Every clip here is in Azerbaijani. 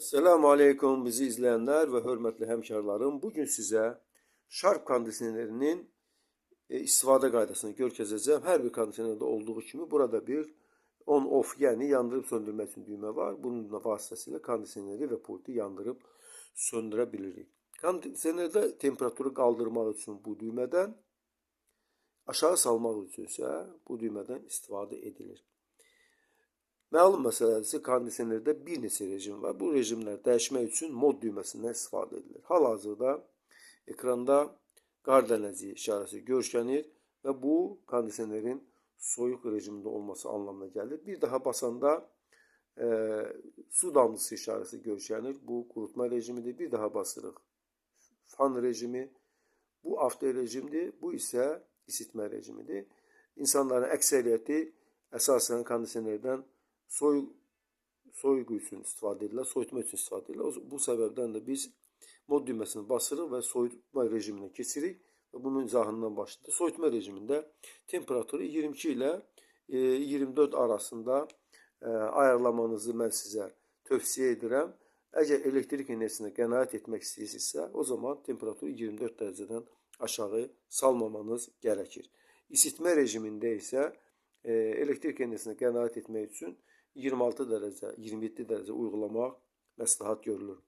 Esselamu Aleyküm bizi izleyenler ve hürmetli hemşerilerim. Bugün size şarp kondisionerinin istifadə qaydasını görkəzəcəm. Hər bir kondisionerdə olduğu kimi burada bir on-off, yəni yandırıb söndürmək üçün düymə var. Bunun vasitəsilə kondisioneri və pultu yandırıb söndürə bilirik. Kondisionerdə temperaturu qaldırmaq üçün bu düymədən, aşağı salmaq üçün isə bu düymədən istifadə edilir. Məlum məsələsi kondisionerdə bir neçə rejim var. Bu rejimlər dəyişmək üçün mod düyməsindən istifadə edilir. Hal-hazırda ekranda qar dənəciyi işarəsi görkənir və bu kondisionerin soyuq rejimində olması anlamına gəlir. Bir daha basanda su damcısı işarəsi görkənir. Bu qurutma rejimidir. Bir daha basırıq. Fan rejimi. Bu avto rejimdir. Bu isə isitmə rejimidir. İnsanların əksəriyyəti əsasən kondisionerdən soyuq üçün istifadə edirlər, soyutma üçün istifadə edirlər. Bu səbəbdən də biz mod düyməsini basırıq və soyutma rejiminə keçirik və bunun izahından başlayırıq. Soyutma rejimində temperaturu 22 ilə 24 arasında ayarlamanızı mən sizə tövsiyə edirəm. Əgər elektrik enerjisinə qənaət etmək istəyirsinizsə, o zaman temperaturu 24 dərəcədən aşağı salmamanız gərəkir. İsitmə rejimində isə elektrik enerjisinə qənaət etmək üçün 26 dərəcə, 27 dərəcə uygulamaq məsləhət görülür.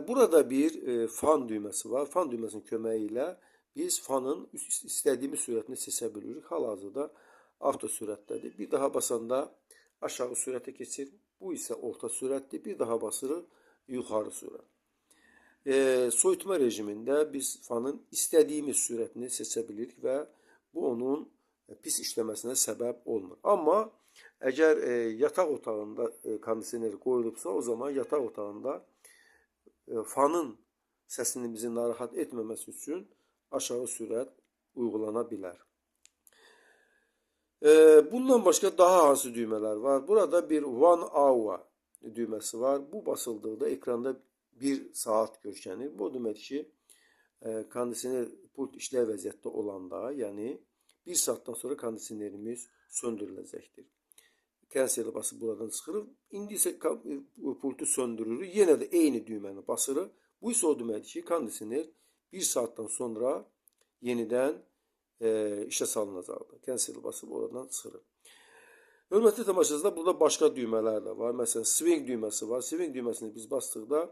Burada bir fan düyməsi var. Fan düyməsinin köməyi ilə biz fanın istədiyimiz sürətini seçə bilirik. Hal-hazırda avto sürətdədir. Bir daha basanda aşağı sürətə keçir. Bu isə orta sürətdir. Bir daha basırıq yuxarı sürət. Soyutma rejimində biz fanın istədiyimiz sürətini seçə bilirik və bu onun pis işləməsinə səbəb olmur. Amma əgər yataq otağında kondisioner qoyulubsa, o zaman yataq otağında fanın səsini bizi narahat etməməsi üçün aşağı sürət uygulana bilər. Bundan başqa daha hansı düymələr var? Burada bir one hour düyməsi var. Bu basıldıqda ekranda 1 saat görkənir. Bu demək ki, kondisioner pult işləyə vəziyyətdə olanda, yəni 1 saatdan sonra kondisionerimiz söndürüləcəkdir. Cancel basıb buradan çıxırıq. İndi isə pultu söndürürük. Yenə də eyni düyməni basırıq. Bu isə o deməkdir ki, kondisioner 1 saatdan sonra yenidən işə salınacaqdır. Cancel basıb oradan çıxırıq. Hörmətli tamaşaçılar, burada başqa düymələr də var. Məsələn, swing düyməsi var. Swing düyməsini biz basdıqda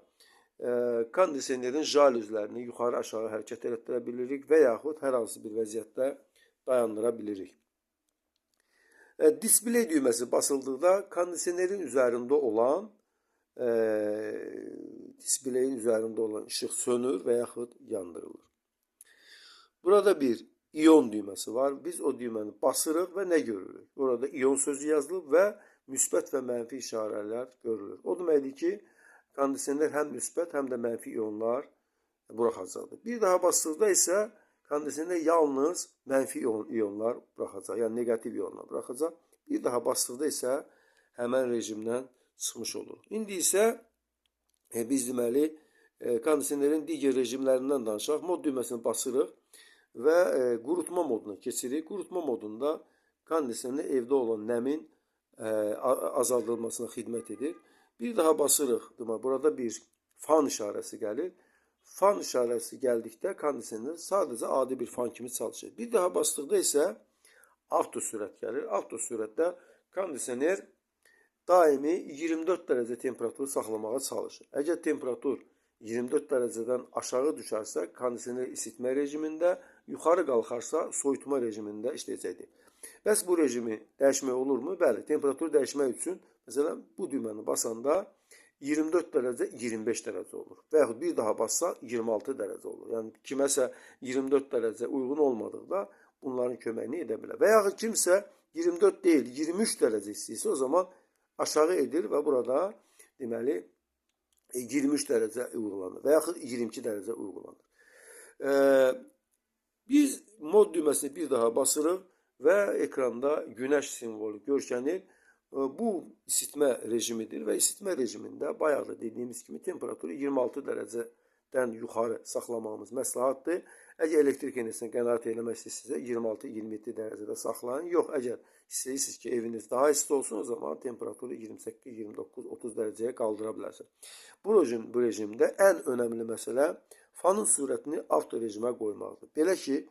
kondisionerin jalüzlərini yuxarı aşağı hərəkət etdirə bilirik və yaxud hər hansı bir vəziyyətdə dayandıra bilirik. Display düyməsi basıldıqda kondisionerin üzərində olan displeyin üzərində olan işıq sönür və yaxud yandırılır. Burada bir ion düyməsi var. Biz o düyməni basırıq və nə görürük? Burada ion sözü yazılıb və müsbət və mənfi işarələr görülür. O deməkdir ki, kondisioner həm müsbət, həm də mənfi ionlar buraxacaqdır. Bir daha basdıqda isə kondisioner yalnız mənfi ionlar buraxacaq, yəni negativ ionlar buraxacaq. Bir daha basdıqda isə həmən rejimdən çıxmış olur. İndi isə biz deməli kondisionerin digər rejimlərindən danışaq. Mod düyməsini basırıq və qurutma moduna keçirik. Qurutma modunda kondisioner evdə olan nəmin azaldılmasına xidmət edir. Bir daha basırıq. Burada bir fan işarəsi gəlir. Fan işarəsi gəldikdə kondisioner sadəcə adi bir fan kimi çalışır. Bir daha basdıqda isə avto sürət gəlir. Avto sürətdə kondisioner daimi 24 dərəcə temperaturu saxlamağa çalışır. Əgər temperatur 24 dərəcədən aşağı düşərsə, kondisioner isitmə rejimində, yuxarı qalxarsa soyutma rejimində işləyəcəkdir. Bəs bu rejimi dəyişmək olurmu? Bəli, temperaturu dəyişmək üçün, məsələn, bu düyməni basanda 24 dərəcə 25 dərəcə olur. Və yaxud bir daha bassa 26 dərəcə olur. Yəni kiməsə 24 dərəcə uyğun olmadıqda bunların köməyini edə bilər. Və yaxud kimsə 24 deyil, 23 dərəcə istəyirsə, o zaman aşağı edir və burada deməli 23 dərəcə uyğulanır və yaxud 22 dərəcə uyğulanır. Biz mod düyməsini bir daha basırıq və ekranda günəş simvolu görkənir. Bu isitmə rejimidir və isitmə rejimində bayaq da dediyimiz kimi temperaturu 26 dərəcə dən yuxarı saxlamamız məsləhətdir. Əgər elektrik enerjisinə qənaət eləmək istəyirsinizsə 26-27 dərəcədə saxlayın. Yox, əgər istəyirsiniz ki, eviniz daha isti olsun, o zaman temperaturu 28, 29, 30 dərəcəyə qaldıra bilərsiniz. Bu rejimdə ən önəmli məsələ fanın sürətini avto rejimə qoymaqdır. Belə ki,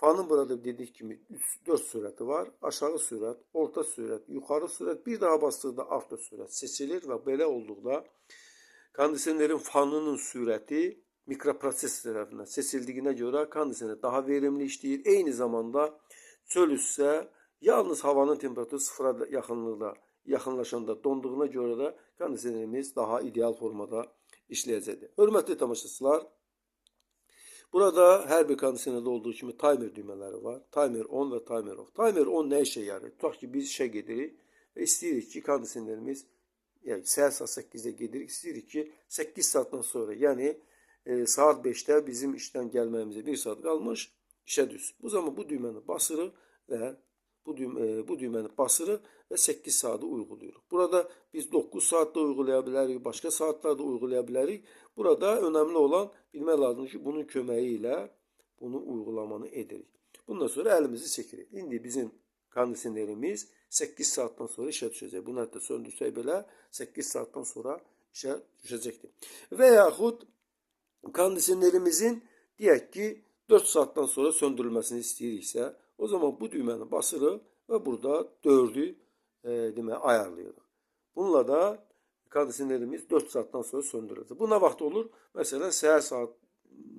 fanın burada dedik kimi 4 sürəti var. Aşağı sürət, orta sürət, yuxarı sürət, bir daha basdıqda avto sürət seçilir və belə olduqda kondisionerin fanının sürəti mikroprosesor tərəfindən seçildiyinə görə kondisioner daha verimli işləyir. Eyni zamanda çöl üstsə yalnız havanın temperaturu sıfıra yaxınlaşanda donduğuna görə də kondisionerimiz daha ideal formada işləyəcəkdir. Hörmətli tamaşaçılar, burada hər bir kondisionerdə olduğu kimi timer düymələri var. Timer on və timer off. Timer on nə işə yarayır? Tutaq ki, biz işə gedirik və istəyirik ki, kondisionerimiz yəni səhər saat 8-də gedirik, istəyirik ki, 8 saatdan sonra, yəni saat 5-də bizim işdən gəlməyimizə 1 saat qalmış, işə düşsün. Bu zaman bu düyməni basırıq və bu düyməni basırıq və 8 saatı uyğulayırıq. Burada biz 9 saatda uygulaya bilərik, başqa saatlarda uygulaya bilərik. Burada önəmli olan bilmək lazımdır ki, bunun köməyi ilə bunu uygulamanı edirik. Bundan sonra əlimizi çəkirik. İndi bizim kondisionerimiz 8 saatdan sonra işə düşəcək. Bunu hətta söndürsək belə 8 saatdan sonra işə düşəcəkdir. Və yaxud kondisionerimizin deyək ki 4 saatdan sonra söndürülməsini istəyiriksə, o zaman bu düyməni basırıq və burada 4'ü ayarlayırıq. Bununla da kondisionerimiz 4 saatdan sonra söndürüləcək. Bu nə vaxt olur? Məsələn, səhər saat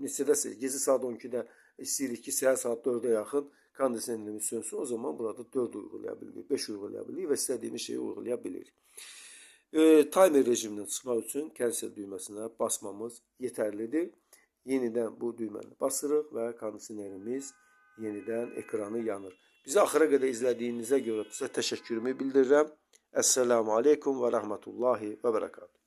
neçədəsiz, gecə saat 12-də istəyirik ki, səhər saat 4'ə yaxın kondisionerimiz sönsün. O zaman burada 4 uygulaya bilirik, 5 uygulaya bilirik və istədiyimiz şeyi uygulaya bilirik. Timer rejimindən çıxmaq üçün cancel düyməsinə basmamız yetərlidir. Yenidən bu düyməni basırıq və kondisionerimiz yenidən ekranı yanır. Bizi axıra qədər izlədiyinizə görə sizə təşəkkürümü bildirirəm. Əssəlamu aleykum və rəhmətullahi və bərəkatuhu.